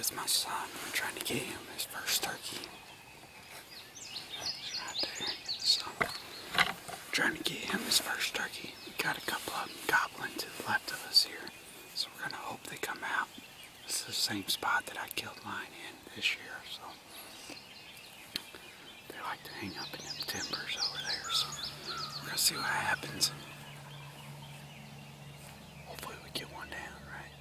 with my son. I'm trying to get him his first turkey. It's right there. So, trying to get him his first turkey. We got a couple of them gobbling to the left of us here. So we're going to hope they come out. This is the same spot that I killed mine in this year. So they like to hang up in them timbers over there. So we're going to see what happens. Hopefully we get one down, right?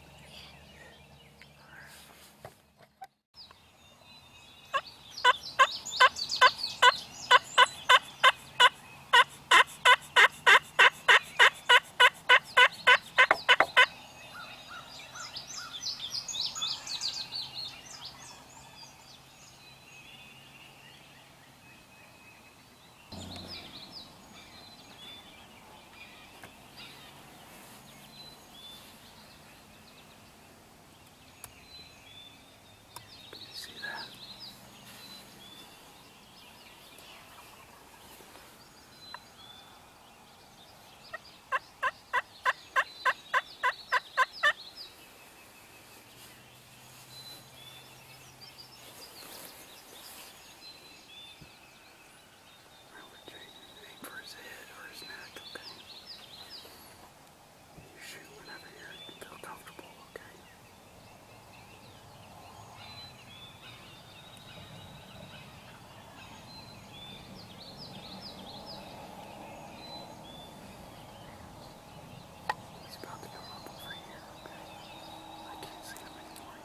See that? Remember, Jaiden, aim for his head or his neck, okay? You shoot whenever you feel comfortable, okay? He's about to go up over here, okay? I can't see him anymore.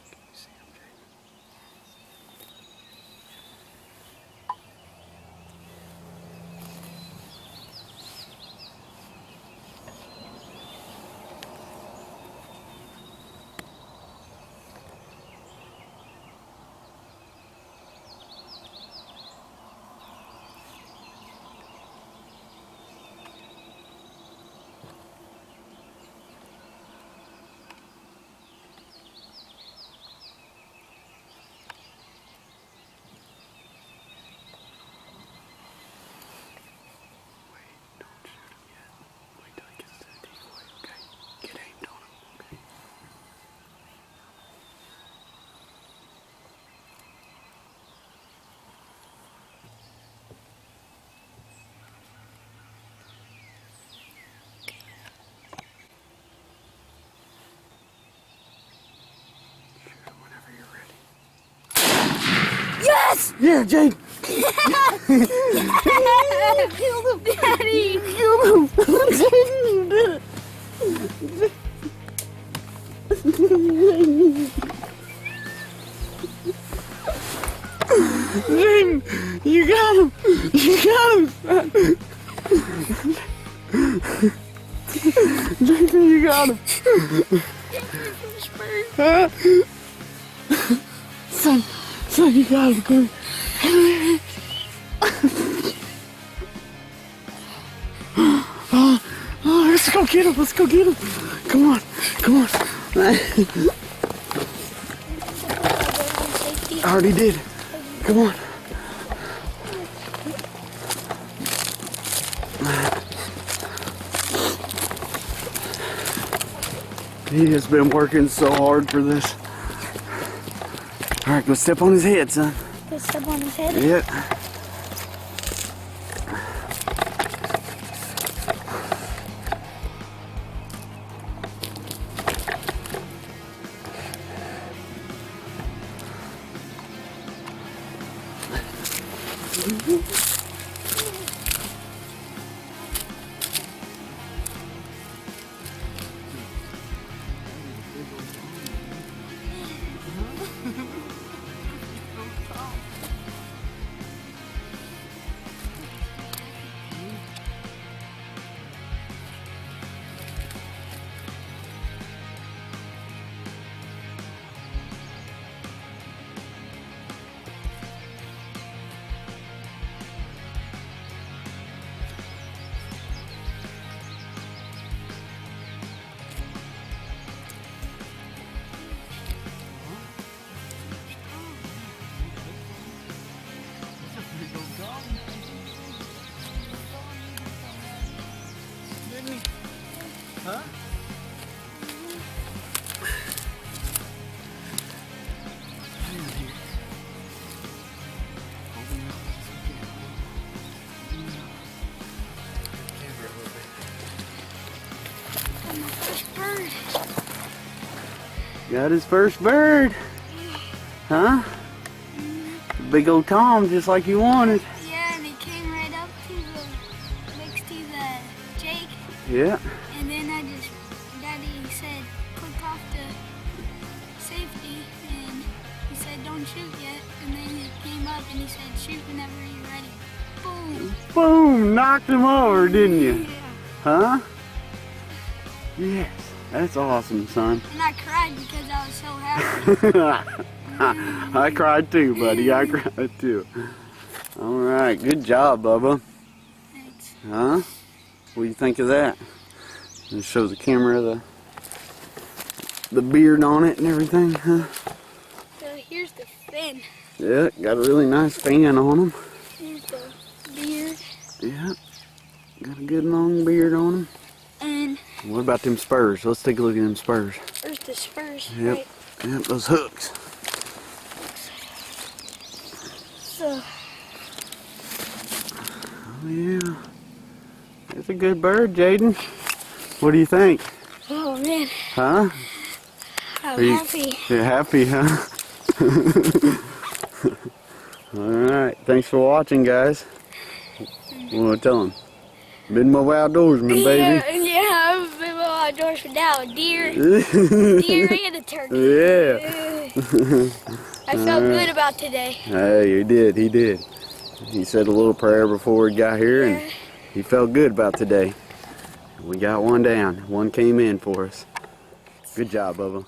You see him, Jaiden? Wait, don't shoot him yet. Wait till he gets to the decoy, okay? Get aimed on him, okay? Shoot him whenever you're ready. Yes! Yeah, Jaiden! Killed him, Daddy! Killed him! Jaiden, you did it! Jaiden, you got him! You got him! Jaiden, you got him! Huh? Son, you got him! Come here. Oh, let's go get him! Let's go get him! Come on! Come on! I already did. Come on. He has been working so hard for this. All right, go step on his head, son. Go step on his head? Yeah. Huh? Got his first bird. Huh? Big old Tom, just like you wanted. Yeah, and he came right up to next to the Jake. Yeah. And then Daddy said, click off the safety, and he said, don't shoot yet. And then he came up and he said, shoot whenever you're ready. Boom. Boom! Knocked him over, didn't you? Yeah. Huh? Yes. That's awesome, son. And I cried because I was so happy. I cried too, buddy. I cried too. Alright, good job, Bubba. Thanks. Huh? What do you think of that? Just show the camera the beard on it and everything, huh? So here's the fin. Yeah, got a really nice fan on him. Here's the beard. Yeah, got a good long beard on him. And What about them spurs? Let's take a look at them spurs. there's the spurs. Yep, Right? yep, those hooks. So Oh yeah, that's a good bird, Jaiden. What do you think? oh man, Huh? I'm happy. You're happy, huh? Alright, thanks for watching, guys. Well, tell them. Been my outdoorsman, baby. Yeah, I've been outdoors for now. Deer and a turkey. Yeah. I felt good about today. Hey, he did. He said a little prayer before he got here, and he felt good about today. We got one down. One came in for us. Good job, Bubba.